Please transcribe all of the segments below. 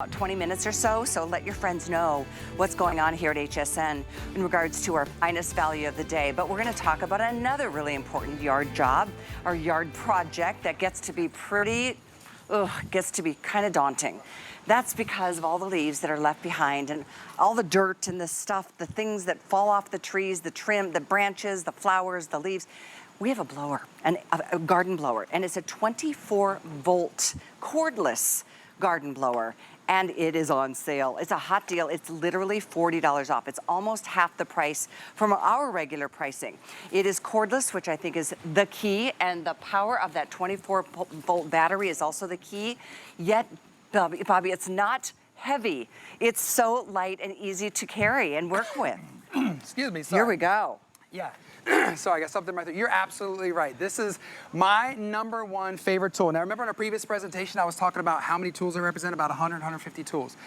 About 20 minutes or so let your friends know what's going on here at HSN in regards to our finest value of the day. But we're going to talk about another really important yard job, our yard project that gets to be kind of daunting. That's because of all the leaves that are left behind and all the dirt and the stuff, the things that fall off the trees, the trim, the branches, the flowers, the leaves. We have a blower, a garden blower, and it's a 24-volt cordless garden blower. And it is on sale. It's a hot deal. It's literally $40 off. It's almost half the price from our regular pricing. It is cordless, which I think is the key, and the power of that 24-volt battery is also the key. Yet, Bobby, it's not heavy. It's so light and easy to carry and work with. Excuse me, sorry. Here we go. Yeah. Sorry, I got something right there. You're absolutely right. This is my #1 favorite tool. Now, remember in a previous presentation, I was talking about how many tools I represent, about 100, 150 tools.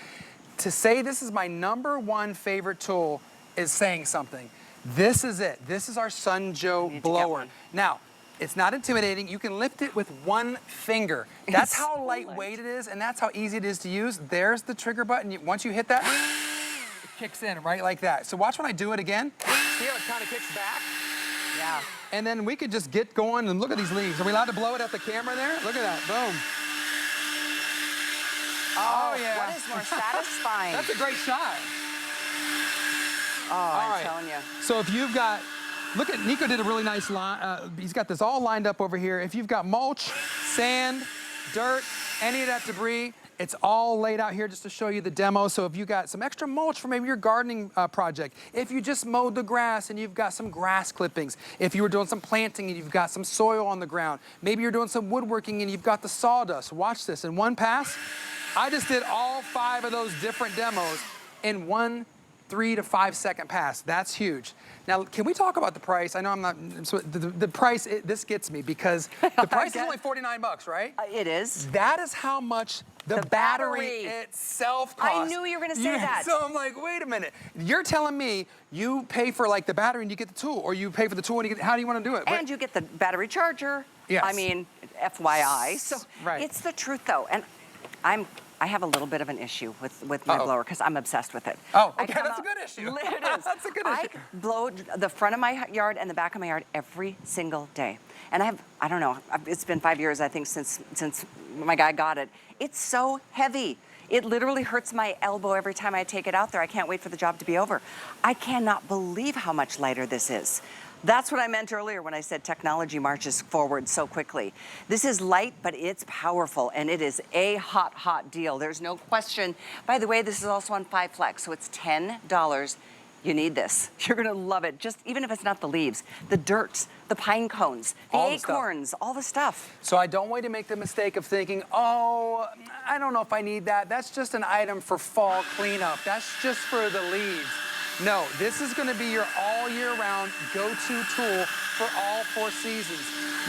To say this is my #1 favorite tool is saying something. This is it. This is our Sun Joe blower. Now, it's not intimidating. You can lift it with one finger. That's how lightweight it is, and that's how easy it is to use. There's the trigger button. Once you hit that, it kicks in right like that. So watch when I do it again. See how it kind of kicks back? Yeah. And then we could just get going and look at these leaves. Are we allowed to blow it at the camera there? Look at that, boom. Oh yeah. What is more satisfying? That's a great shot. Oh, I'm telling you. So if you've got, look at, Nico did a really nice line. He's got this all lined up over here. If you've got mulch, sand, dirt, any of that debris, it's all laid out here just to show you the demo. So if you got some extra mulch for maybe your gardening project, if you just mowed the grass and you've got some grass clippings, if you were doing some planting and you've got some soil on the ground, maybe you're doing some woodworking and you've got the sawdust. Watch this, in one pass, I just did all 5 of those different demos in one 3 to 5 second pass. That's huge. Now, can we talk about the price? I know I'm not, so the price, this gets me because the price is only 49 bucks, right? It is. That is how much the battery itself costs. I knew you were going to say that. So I'm like, wait a minute. You're telling me you pay for like the battery and you get the tool, or you pay for the tool and you get, how do you want to do it? And you get the battery charger. Yes. I mean, FYI. So right. It's the truth though. And I have a little bit of an issue with my blower because I'm obsessed with it. Oh, okay, that's a good issue. It is. That's a good issue. I blow the front of my yard and the back of my yard every single day. And I don't know, it's been 5 years, I think, since my guy got it. It's so heavy. It literally hurts my elbow every time I take it out there. I can't wait for the job to be over. I cannot believe how much lighter this is. That's what I meant earlier when I said technology marches forward so quickly. This is light, but it's powerful, and it is a hot, hot deal. There's no question. By the way, this is also on 5 Flex, so it's $10. You need this. You're gonna love it. Just even if it's not the leaves, the dirt, the pine cones, the acorns, all the stuff. So I don't want you to make the mistake of thinking, oh, I don't know if I need that. That's just an item for fall cleanup. That's just for the leaves. No, this is gonna be your all year round go-to tool for all 4 seasons.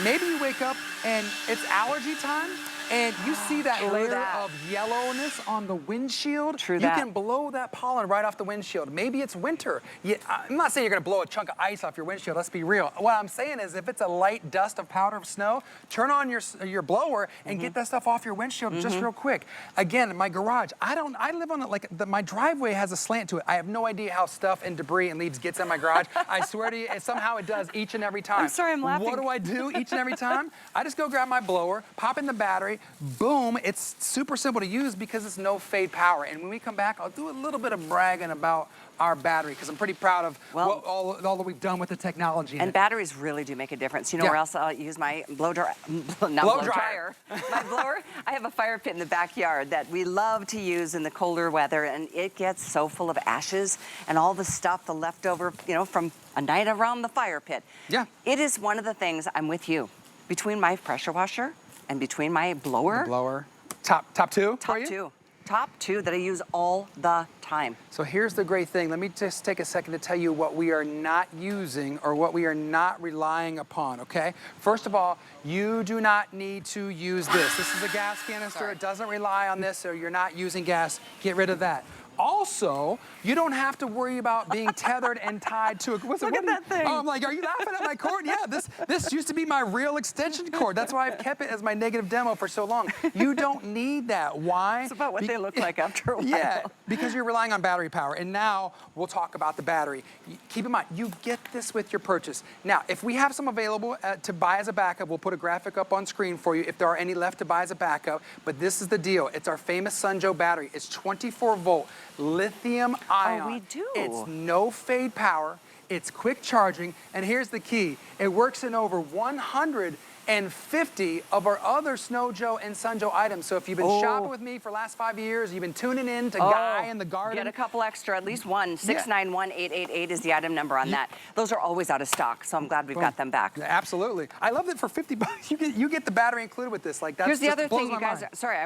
Maybe you wake up and it's allergy time and you see that layer of yellowness on the windshield. You can blow that pollen right off the windshield. Maybe it's winter. I'm not saying you're gonna blow a chunk of ice off your windshield, let's be real. What I'm saying is if it's a light dust of powder of snow, turn on your blower and get that stuff off your windshield just real quick. Again, in my garage, I live on it like, my driveway has a slant to it. I have no idea how stuff and debris and leaves gets in my garage. I swear to you, somehow it does each and every time. I'm sorry, I'm laughing. What do I do each and every time? I just go grab my blower, pop in the battery, boom. It's super simple to use because it's no fade power. And when we come back, I'll do a little bit of bragging about our battery because I'm pretty proud of all that we've done with the technology. And batteries really do make a difference. You know where else I'll use my blow dryer? My blower? I have a fire pit in the backyard that we love to use in the colder weather, and it gets so full of ashes and all the stuff, the leftover, you know, from a night around the fire pit. Yeah. It is one of the things, I'm with you, between my pressure washer and between my blower. The blower. Top 2 for you? Top 2. Top 2 that I use all the time. So here's the great thing. Let me just take a second to tell you what we are not using or what we are not relying upon, okay? First of all, you do not need to use this. This is a gas canister. It doesn't rely on this, so you're not using gas. Get rid of that. Also, you don't have to worry about being tethered and tied to a, Look at that thing. Oh, I'm like, are you laughing at my cord? Yeah, this used to be my real extension cord. That's why I've kept it as my negative demo for so long. You don't need that. Why? It's about what they look like after a while. Yeah, because you're relying on battery power. And now we'll talk about the battery. Keep in mind, you get this with your purchase. Now, if we have some available to buy as a backup, we'll put a graphic up on screen for you if there are any left to buy as a backup. But this is the deal. It's our famous Sunjo battery. It's 24-volt lithium ion. Oh, we do. It's no fade power. It's quick charging. And here's the key. It works in over 150 of our other Snowjo and Sunjo items. So if you've been shopping with me for the last 5 years, you've been tuning in to Guy in the Garden. Get a couple extra, at least one. 691888 is the item number on that. Those are always out of stock, so I'm glad we've got them back. Yeah, absolutely. I love that for 50 bucks, you get the battery included with this. Like, that's Here's the just other blows thing, my you guys. mind. Sorry,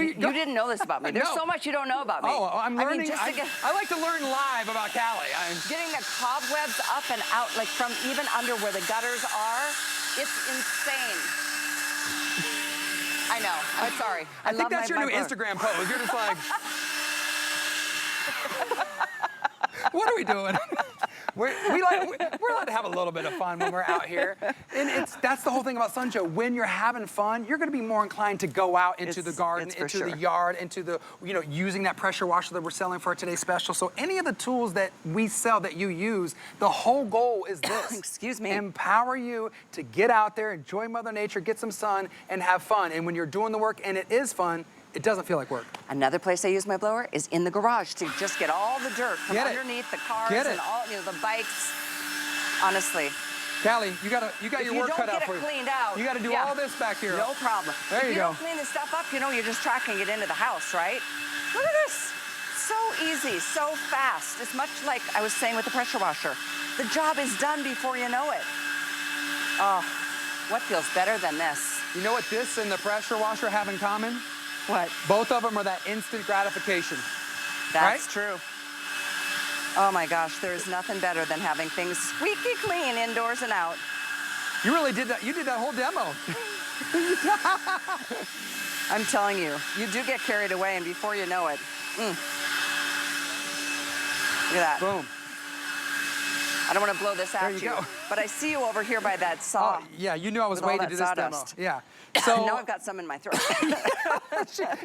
you didn't know this about me. There's No. so much you don't know about me. Oh, I'm learning. I mean, I like to learn live about Callie. Getting the cobwebs up and out, like from even under where the gutters are, it's insane. I know. I'm sorry. I think that's your new Instagram pose. You're just like, what are we doing? We're allowed to have a little bit of fun when we're out here. And that's the whole thing about Sunjo. When you're having fun, you're going to be more inclined to go out into the garden, into the yard, into the, using that pressure washer that we're selling for today's special. So any of the tools that we sell that you use, the whole goal is this. Excuse me. Empower you to get out there, enjoy Mother Nature, get some sun, and have fun. And when you're doing the work and it is fun, it doesn't feel like work. Another place I use my blower is in the garage to just get all the dirt from underneath the cars and all, the bikes. Honestly. Callie, you got your work cut out for you. If you don't get it cleaned out. You got to do all this back here. No problem. There you go. If you don't clean this stuff up, you're just tracking it into the house, right? Look at this. So easy, so fast. It's much like I was saying with the pressure washer. The job is done before you know it. Oh, what feels better than this? You know what this and the pressure washer have in common? What? Both of them are that instant gratification. That's true. Oh my gosh, there is nothing better than having things squeaky clean indoors and out. You really did that. You did that whole demo. I'm telling you, you do get carried away, and before you know it, look at that. Boom. I don't want to blow this at you, go. but I see you over here by that saw. Oh, yeah, you knew I was waiting to do this sawdust. demo. Yeah. So now I've got some in my throat.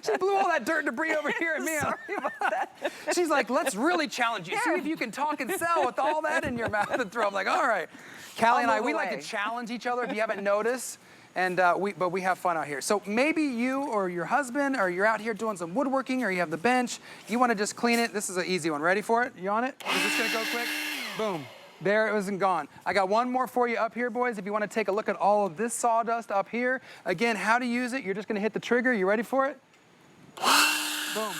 she blew all that dirt and debris over here at me. Sorry about that. She's like, let's really challenge you. See if you can talk and sell with all that in your mouth and throat. I'm like, all right. Callie and I, we like to challenge each other, if you haven't noticed. And but we have fun out here. So maybe you or your husband, or you're out here doing some woodworking, or you have the bench. You want to just clean it. This is an easy one. Ready for it? You on it? Is this going to go quick? Boom. There, it wasn't gone. I got one more for you up here, boys. If you want to take a look at all of this sawdust up here. Again, how to use it. You're just going to hit the trigger. You ready for it? Boom.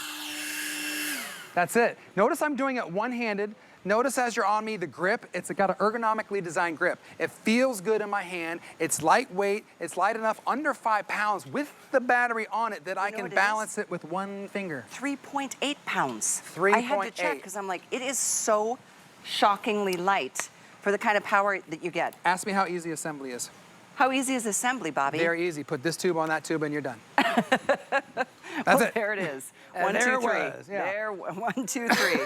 That's it. Notice I'm doing it one-handed. Notice as you're on me, the grip, it's got an ergonomically designed grip. It feels good in my hand. It's lightweight. It's light enough, under 5 pounds, with the battery on it that I can balance it with one finger. 3.8 pounds. 3.8. I had to check because I'm like, it is so shockingly light for the kind of power that you get. Ask me how easy assembly is. How easy is assembly, Bobby? Very easy. Put this tube on that tube and you're done. That's it. There it is. One, there two, three. it was, yeah. There, 1, 2, 3.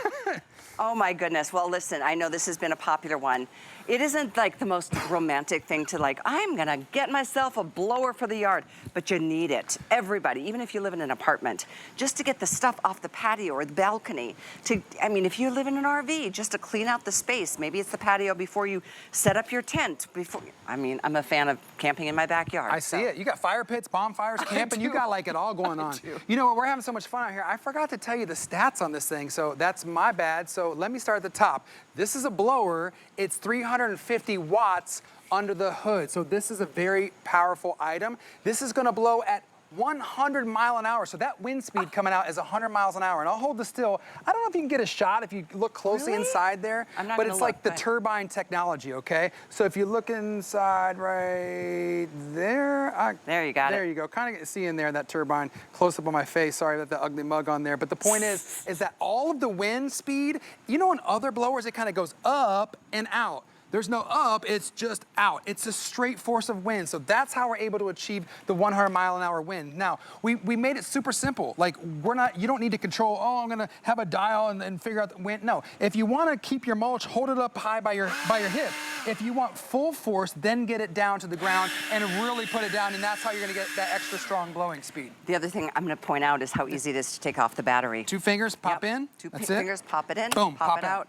Oh my goodness. Well, listen, I know this has been a popular one. It isn't like the most romantic thing to like, I'm gonna get myself a blower for the yard, but you need it. Everybody, even if you live in an apartment, just to get the stuff off the patio or the balcony. If you live in an RV, just to clean out the space. Maybe it's the patio before you set up your tent. I'm a fan of camping in my backyard. I see it. You got fire pits, bonfires, camping. You got like it all going on. You know what? We're having so much fun out here. I forgot to tell you the stats on this thing, so that's my bad. So let me start at the top. This is a blower. It's 350 watts under the hood. So this is a very powerful item. This is gonna blow at 100 miles an hour. So that wind speed coming out is 100 miles an hour. And I'll hold this still. I don't know if you can get a shot if you look closely inside there. I'm not but gonna it's like look, the turbine technology, okay? So if you look inside right there. There you got it. There you go. Kind of see in there that turbine close up on my face. Sorry about the ugly mug on there. But the point is that all of the wind speed, in other blowers, it kind of goes up and out. There's no up, it's just out. It's a straight force of wind. So that's how we're able to achieve the 100-mile-an-hour wind. Now, we made it super simple. Like, you don't need to control, oh, I'm gonna have a dial and figure out the wind. No, if you wanna keep your mulch, hold it up high by your hip. If you want full force, then get it down to the ground and really put it down, and that's how you're gonna get that extra strong blowing speed. The other thing I'm gonna point out is how easy it is to take off the battery. 2 fingers, pop in. Two that's fingers, it. pop it in, Boom, pop it in. out.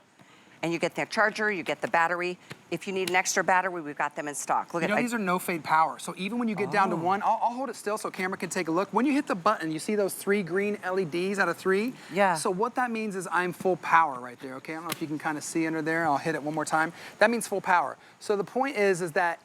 And you get the charger, you get the battery. If you need an extra battery, we've got them in stock. Look at these are no fade power. So even when you get down to 1, I'll hold it still so camera can take a look. When you hit the button, you see those 3 green LEDs out of 3? Yeah. So what that means is I'm full power right there, okay? I don't know if you can kind of see under there. I'll hit it one more time. That means full power. So the point is that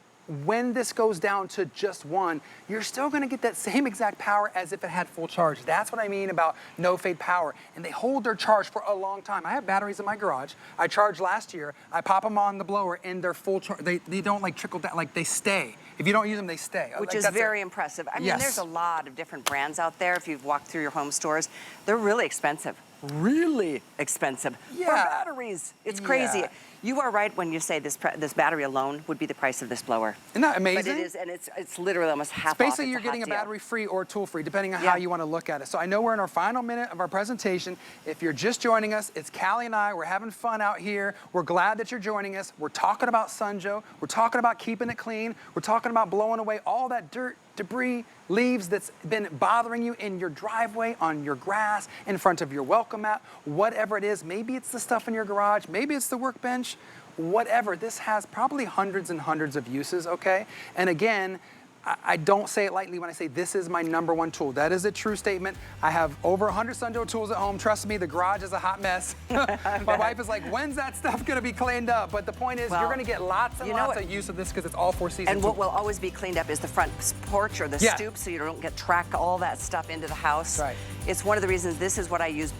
when this goes down to just 1, you're still gonna get that same exact power as if it had full charge. That's what I mean about no fade power. And they hold their charge for a long time. I have batteries in my garage. I charged last year. I pop them on the blower and they're full charge. They don't like trickle down, like they stay. If you don't use them, they stay. Which is very impressive. I mean, there's a lot of different brands out there. If you've walked through your home stores, they're really expensive. Really expensive for batteries. It's crazy. Yeah. You are right when you say this battery alone would be the price of this blower. Isn't that amazing? But it is, and it's literally almost half off. Basically, you're getting a battery free or tool free, depending on how you want to look at it. So I know we're in our final minute of our presentation. If you're just joining us, it's Callie and I. We're having fun out here. We're glad that you're joining us. We're talking about Sunjoe. We're talking about keeping it clean. We're talking about blowing away all that dirt, debris, leaves that's been bothering you in your driveway, on your grass, in front of your welcome mat, whatever it is. Maybe it's the stuff in your garage, maybe it's the workbench, whatever. This has probably hundreds and hundreds of uses, okay? And again, I don't say it lightly when I say this is my #1 tool. That is a true statement. I have over 100 Sunjoe tools at home. Trust me, the garage is a hot mess. My wife is like, when's that stuff gonna be cleaned up? But the point is, you're gonna get lots and lots of use of this because it's all 4 seasons. And what will always be cleaned up is the front porch or the stoop, so you don't track all that stuff into the house. Right. It's one of the reasons this is what I use